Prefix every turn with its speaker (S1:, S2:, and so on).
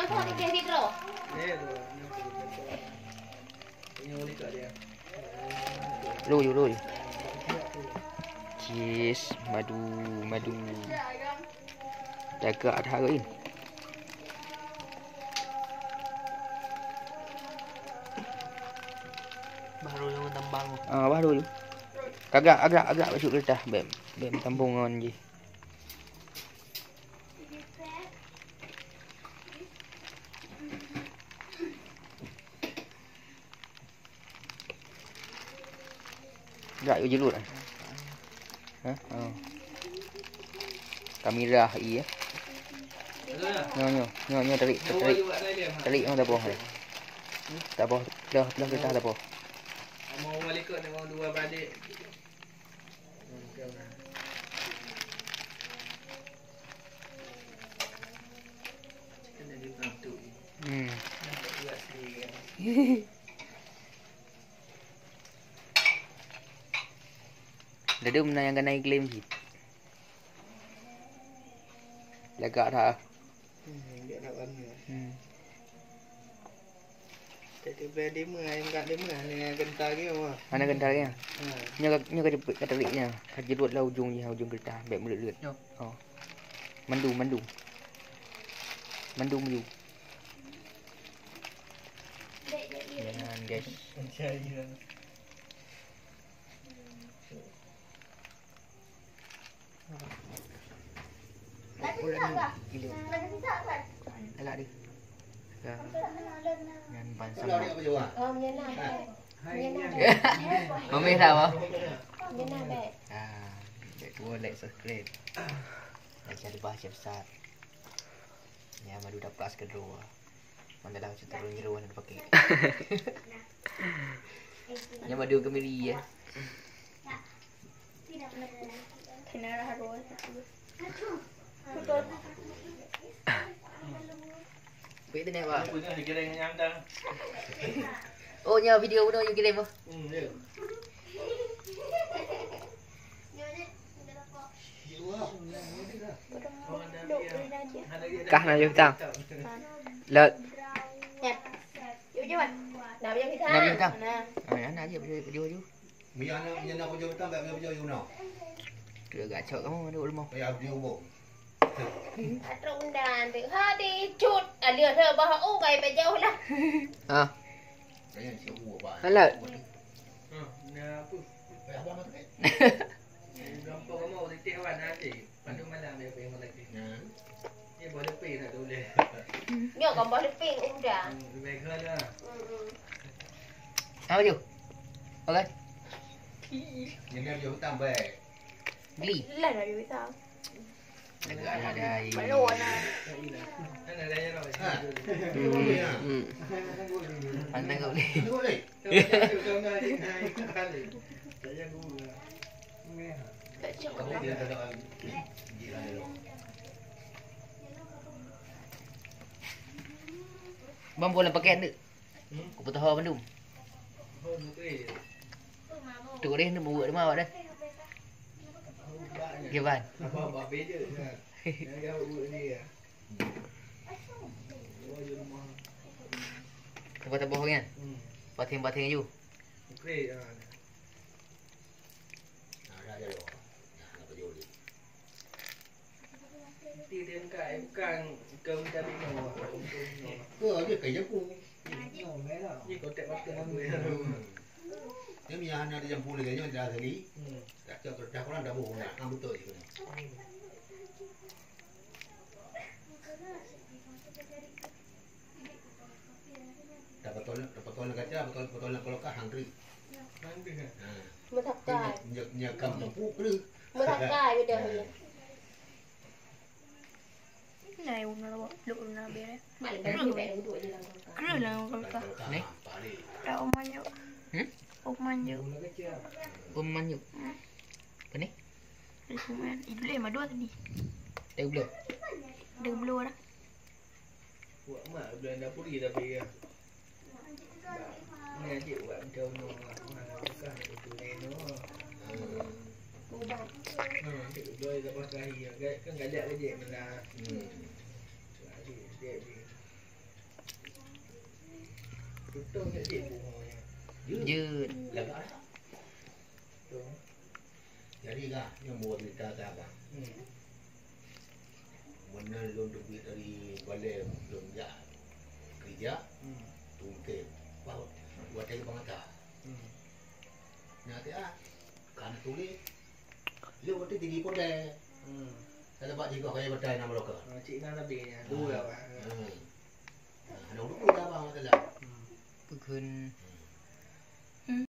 S1: Langsung di kiri bro.
S2: Lu. Cheese, madu. Jaga ada harin.
S3: Baru yang tambang.
S2: Baru je. Agak masuk kertas bem tambungan je. Agak je jelut ah. Ha? Kamera ya. Nyo tarik yang dah boh. Tak boh. Dah kita dah boh.
S3: Mau balik ke dengan dua balik. Kena dibantu.
S2: Dia menayangkan naik klaim sih. Lagak dah.
S3: Dia nak bangga. Jadi beli yang kat demo ni gentar dia mah.
S2: Mana gentar dia? Nya kata liknya. Jerut lah ujung getah baik mulut. Oh. Mandu. Jangan guys. Elak dia. Yan pansam. Mami tahu apa? Baik tua like subscribe. Macam ada bahasa besar. Ya madu dah plus kedua. Mana dah cerita turun jeruan ada pakai. Yang madu kemiri ya.
S1: Kena dah roll.
S2: Baik tu nak apa?
S3: Punya dikirim nyandang.
S2: Oh nya video tu you kirim apa?
S3: Ya.
S2: Kah nak je tang. Let.
S1: Yuk je wan. Nak biar kita.
S2: Nak je tang. Nak je video tu.
S4: Mia nak video tang tak video you nak.
S2: Dia gacok kamu duduk rumah.
S4: Ya video bo.
S1: Trong đàn thì ha đi chút lừa thơ bà ô gầy bà dâu là
S4: Saya siap buat bah.
S2: Alat.
S3: Nah apa?
S4: Apa tu kan?
S3: Gampang kamu titik awan nanti. Pandu malam dia pengen lagi. Ni boleh pergi tak boleh.
S1: nhớ còn bỏ được pin cũng đã
S3: Về hơn lah.
S2: Apa tu? Okey.
S4: Yang dia video tang baik.
S2: Beli.
S1: là rồi biết sao
S2: Ada.
S1: luôn à
S3: Ada dah ya rồi.
S2: Pandai kau ni.
S4: Ni boleh.
S3: Kau nak ni hai kali. Saya gua. Nghe hả?
S1: để cho
S4: Kamu dia tak ada gila dia.
S2: Bang boleh pakai ni. Kau tahu Bandung.
S3: Hơn một cái.
S2: Tu dia ni buat di mana dah? Gimana?
S3: Apa beza kan? Yang buat ni ya.
S2: Tempat boh kan? Batin you.
S3: Okey.
S4: Ada dia. Nak video dia.
S3: Ti đến cái càng cơm ta bị nổ.
S4: Ke dia kayak aku.
S3: Nổ mấy là. Như có tệ bắt cái người.
S4: Dia Mia ada yang pulih dia dah sekali. Tak cakap dah orang dah bohong nak. Betul je. Dapat tolong kata, betul kalau kah hungry.
S3: Hungry kan?
S1: mà thật cài
S4: Nhờ cầm trong phụ cứ.
S1: mà thật cài bây giờ
S5: này udah lu na bere
S1: mạnh cái gì vậy đuổi đi làm con cá
S5: kru lang kalau ka
S2: Ni?
S5: tak omanyo omanyo
S3: Nó cái chưa?
S2: Peman you. Apa ni?
S5: Resumen idle ma dua tadi
S2: Dia belum.
S5: ada blue dah
S3: Buat mak bulan dapur dia tapi nghe chịu bạn trâu nó mà bukan itu neno. Chịu đôi ra bắt ra thì cái gãy cái gì mình là. Thì Betul ke dia bunganya?
S2: ยืด
S4: Lagak dah.
S3: Betul.
S4: Jadi kah, yang buat cerita tak kah? Mana lu duit dari balai belum kerja, tungkit, buat lagi pengatar. Nanti kan tulis, lu waktu tinggi pun dah. Saya dapat juga kaya berdaya nama lokal.
S3: Cik nak lebihnya. Dua lah.
S4: Anak dulu dah bang, tak ada.
S2: ก็ขึ้น